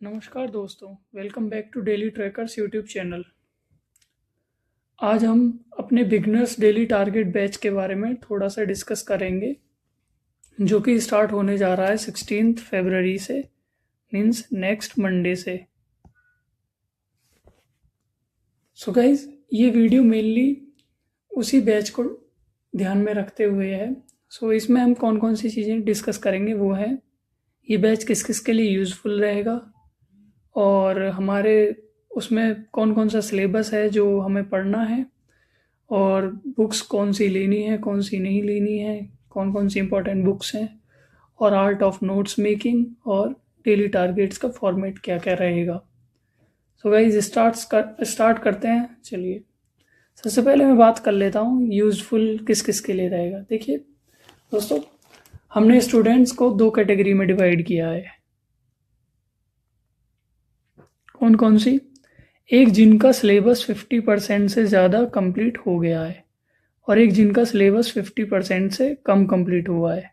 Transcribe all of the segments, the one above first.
नमस्कार दोस्तों, welcome back to daily trackers YouTube channel. आज हम अपने बिगनर्स डेली टारगेट बैच के बारे में थोड़ा सा डिस्कस करेंगे, जो कि स्टार्ट होने जा रहा है 16 फरवरी से, मीन्स नेक्स्ट मंडे से। सो गाइज, ये वीडियो मेनली उसी बैच को ध्यान में रखते हुए है। सो इसमें हम कौन कौन सी चीज़ें डिस्कस करेंगे वो है, ये बैच किस किस के लिए यूज़फुल रहेगा और हमारे उसमें कौन कौन सा सिलेबस है जो हमें पढ़ना है, और बुक्स कौन सी लेनी है कौन सी नहीं लेनी है, कौन कौन सी इंपॉर्टेंट बुक्स हैं, और आर्ट ऑफ नोट्स मेकिंग, और डेली टारगेट्स का फॉर्मेट क्या क्या रहेगा। सो गाइज स्टार्ट करते हैं। चलिए, सबसे पहले मैं बात कर लेता हूँ यूज़फुल किस किस के लिए रहेगा। देखिए दोस्तों, हमने स्टूडेंट्स को दो कैटेगरी में डिवाइड किया है। कौन कौन सी? एक जिनका सिलेबस 50% से ज़्यादा कंप्लीट हो गया है, और एक जिनका सिलेबस 50% से कम कंप्लीट हुआ है।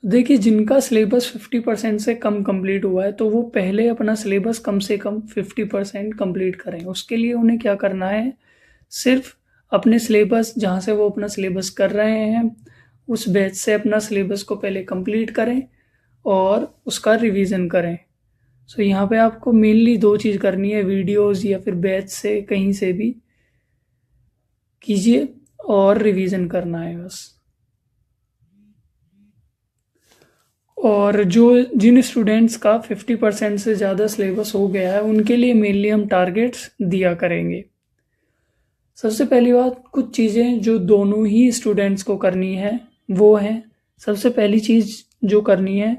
देखिए, जिनका सिलेबस 50% से कम कंप्लीट हुआ है तो वो पहले अपना सिलेबस कम से कम 50% कंप्लीट करें। उसके लिए उन्हें क्या करना है, सिर्फ अपने सिलेबस जहाँ से वो अपना सिलेबस कर रहे हैं उस बैच से अपना सिलेबस को पहले कंप्लीट करें और उसका रिवीजन करें। सो यहाँ पे आपको मेनली दो चीज़ करनी है, वीडियोस या फिर बैच से कहीं से भी कीजिए और रिवीजन करना है बस। और जो जिन स्टूडेंट्स का 50% से ज़्यादा सिलेबस हो गया है उनके लिए मेनली हम टारगेट्स दिया करेंगे। सबसे पहली बात, कुछ चीज़ें जो दोनों ही स्टूडेंट्स को करनी है वो है, सबसे पहली चीज़ जो करनी है,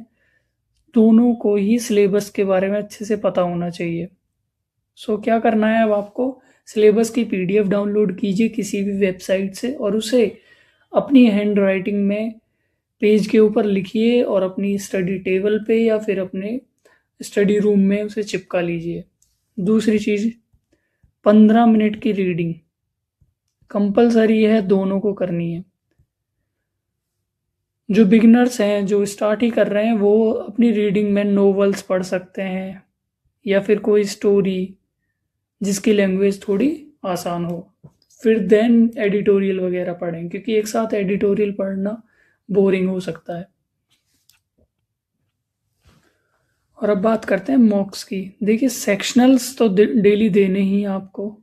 दोनों को ही सिलेबस के बारे में अच्छे से पता होना चाहिए। सो क्या करना है, अब आपको सिलेबस की पीडीएफ डाउनलोड कीजिए किसी भी वेबसाइट से और उसे अपनी हैंड राइटिंग में पेज के ऊपर लिखिए और अपनी स्टडी टेबल पे या फिर अपने स्टडी रूम में उसे चिपका लीजिए। दूसरी चीज़, 15 मिनट की रीडिंग कंपलसरी है, दोनों को करनी है। जो बिगिनर्स हैं, जो स्टार्ट ही कर रहे हैं, वो अपनी रीडिंग में नोवेल्स पढ़ सकते हैं या फिर कोई स्टोरी जिसकी लैंग्वेज थोड़ी आसान हो, फिर देन एडिटोरियल वगैरह पढ़ें, क्योंकि एक साथ एडिटोरियल पढ़ना बोरिंग हो सकता है। और अब बात करते हैं मॉक्स की। देखिए, सेक्शनल्स तो डेली देने ही आपको,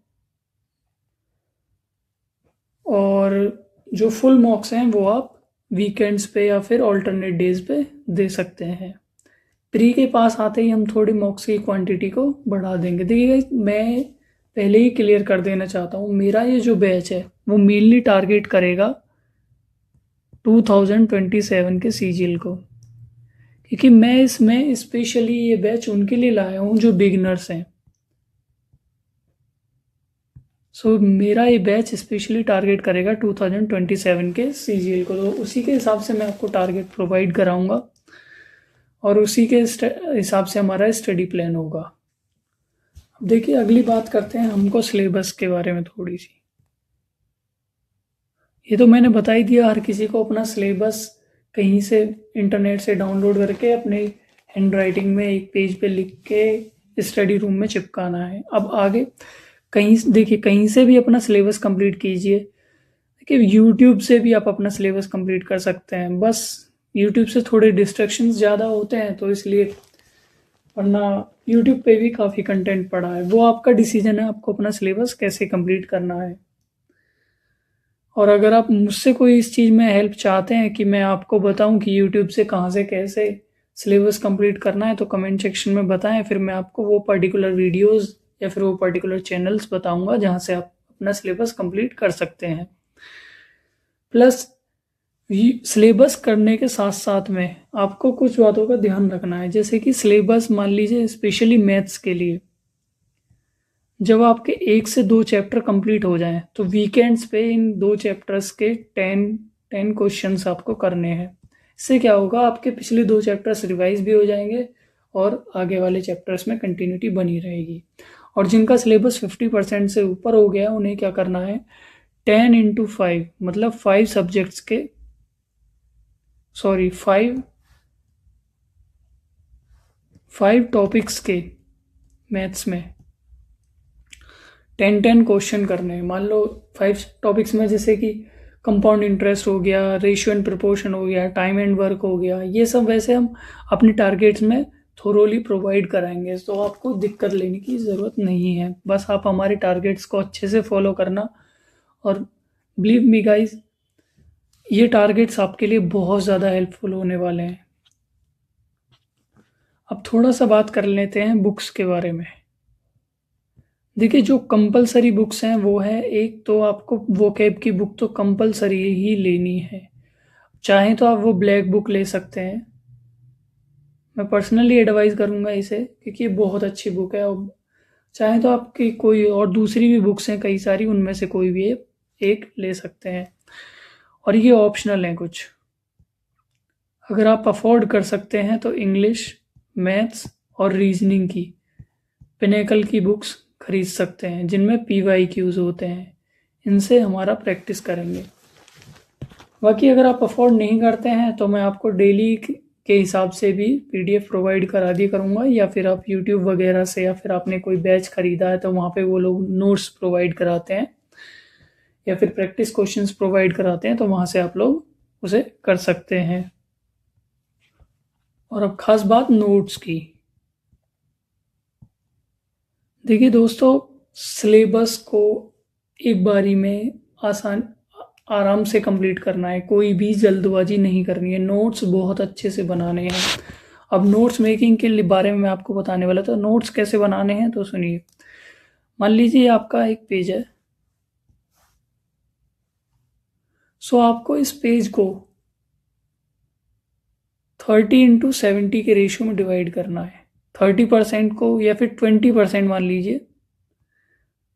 और जो फुल मॉक्स हैं वो आप वीकेंड्स पे या फिर ऑल्टरनेट डेज पे दे सकते हैं। प्री के पास आते ही हम थोड़ी मॉक्स की क्वांटिटी को बढ़ा देंगे। देखिए, मैं पहले ही क्लियर कर देना चाहता हूँ, मेरा ये जो बैच है वो मेनली टारगेट करेगा 2027 के सीजीएल को, क्योंकि मैं इसमें स्पेशली ये बैच उनके लिए लाया हूँ जो बिगिनर्स हैं। सो मेरा ये बैच स्पेशली टारगेट करेगा 2027 के सीजीएल को, तो उसी के हिसाब से मैं आपको टारगेट प्रोवाइड कराऊंगा और उसी के हिसाब से हमारा स्टडी प्लान होगा। अब देखिए, अगली बात करते हैं हमको सिलेबस के बारे में थोड़ी सी। ये तो मैंने बता ही दिया, हर किसी को अपना सिलेबस कहीं से इंटरनेट से डाउनलोड करके अपने हैंड राइटिंग में एक पेज पे लिख के स्टडी रूम में चिपकाना है। अब आगे कहीं देखिए, कहीं से भी अपना सिलेबस कंप्लीट कीजिए। देखिए, यूट्यूब से भी आप अपना सिलेबस कंप्लीट कर सकते हैं, बस यूट्यूब से थोड़े डिस्ट्रैक्शंस ज़्यादा होते हैं तो इसलिए, वरना यूट्यूब पे भी काफ़ी कंटेंट पड़ा है। वो आपका डिसीजन है, आपको अपना सिलेबस कैसे कंप्लीट करना है। और अगर आप मुझसे कोई इस चीज़ में हेल्प चाहते हैं कि मैं आपको बताऊं कि यूट्यूब से कहाँ से कैसे सिलेबस कंप्लीट करना है, तो कमेंट सेक्शन में बताएं, फिर मैं आपको वो पर्टिकुलर वीडियोस या फिर वो पर्टिकुलर चैनल्स बताऊंगा जहाँ से आप अपना सिलेबस कंप्लीट कर सकते हैं। प्लस सिलेबस करने के साथ साथ में आपको कुछ बातों का ध्यान रखना है, जैसे कि सिलेबस मान लीजिए स्पेशली मैथ्स के लिए, जब आपके 1 से 2 चैप्टर कंप्लीट हो जाएं तो वीकेंड्स पे इन 2 चैप्टर्स के 10 क्वेश्चंस आपको करने हैं। इससे क्या होगा, आपके पिछले 2 चैप्टर्स रिवाइज भी हो जाएंगे और आगे वाले चैप्टर्स में कंटिन्यूटी बनी रहेगी। और जिनका सिलेबस 50% से ऊपर हो गया उन्हें क्या करना है, 10 × 5 मतलब 5 सब्जेक्ट्स के, सॉरी 5 5 टॉपिक्स के मैथ्स में 10 क्वेश्चन करने हैं। मान लो 5 टॉपिक्स में जैसे कि कंपाउंड इंटरेस्ट हो गया, रेशियो एंड प्रोपोर्शन हो गया, टाइम एंड वर्क हो गया, ये सब वैसे हम अपने टारगेट्स में थोरोली प्रोवाइड कराएंगे, तो आपको दिक्कत लेने की ज़रूरत नहीं है। बस आप हमारे टारगेट्स को अच्छे से फॉलो करना, और बिलीव मी गाइज, ये टारगेट्स आपके लिए बहुत ज़्यादा हेल्पफुल होने वाले हैं। अब थोड़ा सा बात कर लेते हैं बुक्स के बारे में। देखिए, जो कंपलसरी बुक्स हैं वो है, एक तो आपको वोकैब की बुक तो कंपलसरी ही लेनी है। चाहे तो आप वो ब्लैक बुक ले सकते हैं, मैं पर्सनली एडवाइस करूँगा इसे, क्योंकि ये बहुत अच्छी बुक है। और चाहे तो आपकी कोई और दूसरी भी बुक्स हैं कई सारी, उनमें से कोई भी एक ले सकते हैं, और ये ऑप्शनल हैं कुछ। अगर आप अफोर्ड कर सकते हैं तो इंग्लिश, मैथ्स और रीजनिंग की पिनेकल की बुक्स खरीद सकते हैं, जिनमें PYQs होते हैं। इनसे हमारा प्रैक्टिस करेंगे। बाकी अगर आप अफोर्ड नहीं करते हैं तो मैं आपको डेली के हिसाब से भी PDF प्रोवाइड करा दिया करूँगा, या फिर आप YouTube वगैरह से, या फिर आपने कोई बैच खरीदा है तो वहाँ पे वो लोग नोट्स प्रोवाइड कराते हैं, या फिर प्रैक्टिस क्वेश्चंस प्रोवाइड कराते हैं, तो वहाँ से आप लोग उसे कर सकते हैं। और अब खास बात नोट्स की। देखिए दोस्तों, सिलेबस को एक बारी में आराम से कंप्लीट करना है, कोई भी जल्दबाजी नहीं करनी है, नोट्स बहुत अच्छे से बनाने हैं। अब नोट्स मेकिंग के बारे में मैं आपको बताने वाला था। नोट्स कैसे बनाने हैं तो सुनिए। मान लीजिए आपका एक पेज है, सो आपको इस पेज को 30:70 के रेशियो में डिवाइड करना है। 30% को, या फिर 20% मान लीजिए,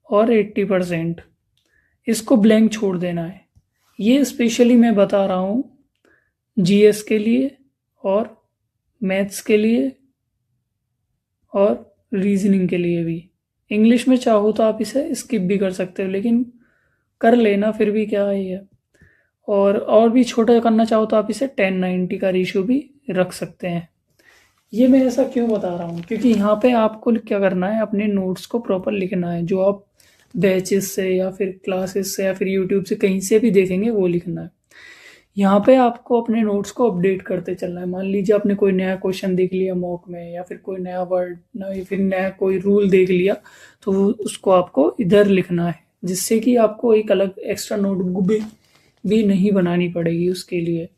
और 80% इसको ब्लैंक छोड़ देना है। ये स्पेशली मैं बता रहा हूँ GS के लिए, और मैथ्स के लिए, और रीजनिंग के लिए भी। इंग्लिश में चाहो तो आप इसे स्किप भी कर सकते हो, लेकिन कर लेना, फिर भी क्या है ये। और भी छोटा करना चाहो तो आप इसे 10:90 का रेशियो भी रख सकते हैं। ये मैं ऐसा क्यों बता रहा हूँ, क्योंकि यहाँ पे आपको क्या करना है, अपने नोट्स को प्रॉपर लिखना है। जो आप बैचेस से, या फिर क्लासेस से, या फिर यूट्यूब से कहीं से भी देखेंगे, वो लिखना है। यहाँ पे आपको अपने नोट्स को अपडेट करते चलना है। मान लीजिए आपने कोई नया क्वेश्चन देख लिया मॉक में, या फिर कोई नया वर्ड, या फिर नया कोई रूल देख लिया, तो उसको आपको इधर लिखना है, जिससे कि आपको एक अलग एक्स्ट्रा नोटबुक भी नहीं बनानी पड़ेगी उसके लिए।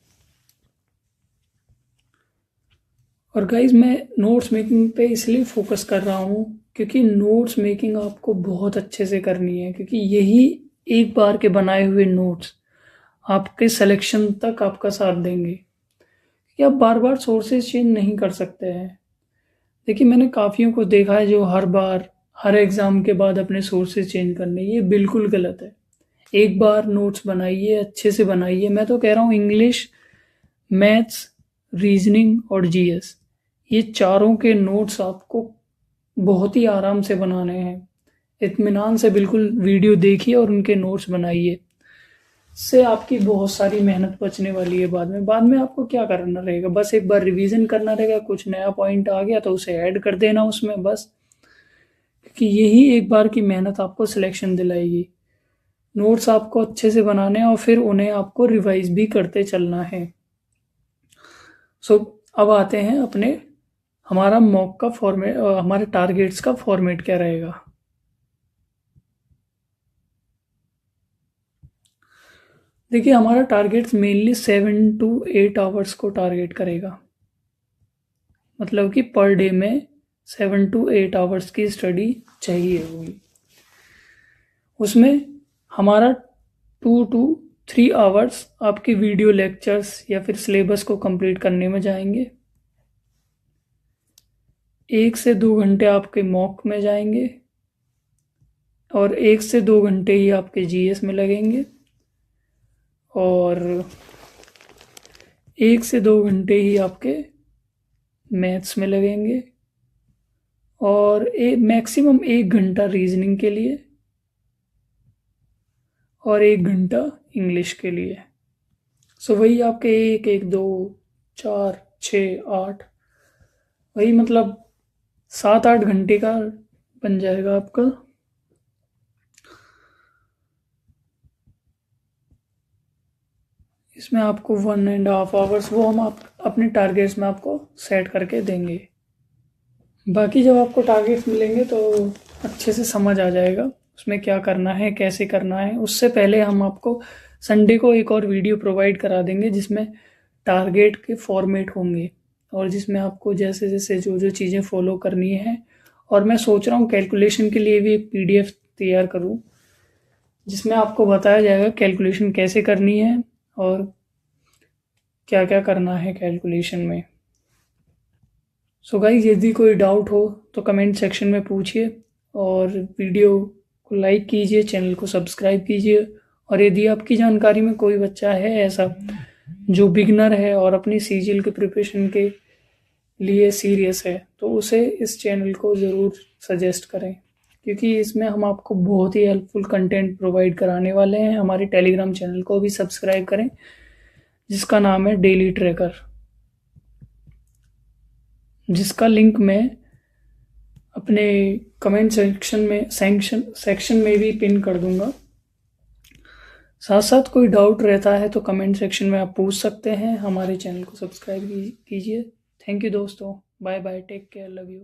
और गाइज, मैं नोट्स मेकिंग पे इसलिए फोकस कर रहा हूँ क्योंकि नोट्स मेकिंग आपको बहुत अच्छे से करनी है, क्योंकि यही एक बार के बनाए हुए नोट्स आपके सिलेक्शन तक आपका साथ देंगे, कि आप बार बार सोर्सेज चेंज नहीं कर सकते हैं। देखिए, मैंने काफ़ियों को देखा है जो हर बार हर एग्ज़ाम के बाद अपने सोर्सेज चेंज करने, ये बिल्कुल गलत है। एक बार नोट्स बनाइए, अच्छे से बनाइए। मैं तो कह रहा हूँ इंग्लिश, मैथ्स, रीजनिंग और GS, ये चारों के नोट्स आपको बहुत ही आराम से बनाने हैं। इत्मीनान से बिल्कुल वीडियो देखिए और उनके नोट्स बनाइए। से आपकी बहुत सारी मेहनत बचने वाली है। बाद में आपको क्या करना रहेगा, बस एक बार रिवीजन करना रहेगा। कुछ नया पॉइंट आ गया तो उसे ऐड कर देना उसमें, बस। क्योंकि यही एक बार की मेहनत आपको सिलेक्शन दिलाएगी। नोट्स आपको अच्छे से बनाने हैं, और फिर उन्हें आपको रिवाइज भी करते चलना है। सो अब आते हैं अपने, हमारा मॉक का फॉर्मेट, हमारे टारगेट्स का फॉर्मेट क्या रहेगा। देखिए, हमारा टारगेट्स मेनली 7 to 8 आवर्स को टारगेट करेगा। मतलब कि पर डे में 7 to 8 आवर्स की स्टडी चाहिए होगी। उसमें हमारा 2 to 3 आवर्स आपके वीडियो लेक्चर्स या फिर सिलेबस को कंप्लीट करने में जाएंगे। 1 से 2 घंटे आपके मॉक में जाएंगे, और 1 से 2 घंटे ही आपके GS में लगेंगे, और 1 से 2 घंटे ही आपके मैथ्स में लगेंगे, और मैक्सिमम 1 घंटा रीजनिंग के लिए, और 1 घंटा इंग्लिश के लिए। सो वही आपके 1, 1, 2, 4, 6, 8, वही मतलब 7-8 घंटे का बन जाएगा आपका। इसमें आपको 1.5 आवर्स वो हम आप अपने टारगेट्स में आपको सेट करके देंगे। बाकी जब आपको टारगेट्स मिलेंगे तो अच्छे से समझ आ जाएगा उसमें क्या करना है, कैसे करना है। उससे पहले हम आपको संडे को एक और वीडियो प्रोवाइड करा देंगे जिसमें टारगेट के फॉर्मेट होंगे और जिसमें आपको जैसे जैसे जो जो चीज़ें फॉलो करनी है। और मैं सोच रहा हूँ कैलकुलेशन के लिए भी एक PDF तैयार करूँ जिसमें आपको बताया जाएगा कैलकुलेशन कैसे करनी है और क्या क्या करना है कैलकुलेशन में। सो गाइस, यदि कोई डाउट हो तो कमेंट सेक्शन में पूछिए और वीडियो को लाइक कीजिए, चैनल को सब्सक्राइब कीजिए। और यदि आपकी जानकारी में कोई बच्चा है ऐसा जो बिगनर है और अपनी सीजीएल के प्रिपरेशन के लिए सीरियस है तो उसे इस चैनल को ज़रूर सजेस्ट करें, क्योंकि इसमें हम आपको बहुत ही हेल्पफुल कंटेंट प्रोवाइड कराने वाले हैं। हमारे टेलीग्राम चैनल को भी सब्सक्राइब करें जिसका नाम है डेली ट्रैकर, जिसका लिंक मैं अपने कमेंट सेक्शन में भी पिन कर दूंगा। साथ साथ कोई डाउट रहता है तो कमेंट सेक्शन में आप पूछ सकते हैं। हमारे चैनल को सब्सक्राइब कीजिए। थैंक यू दोस्तों, bye bye, take care, love you.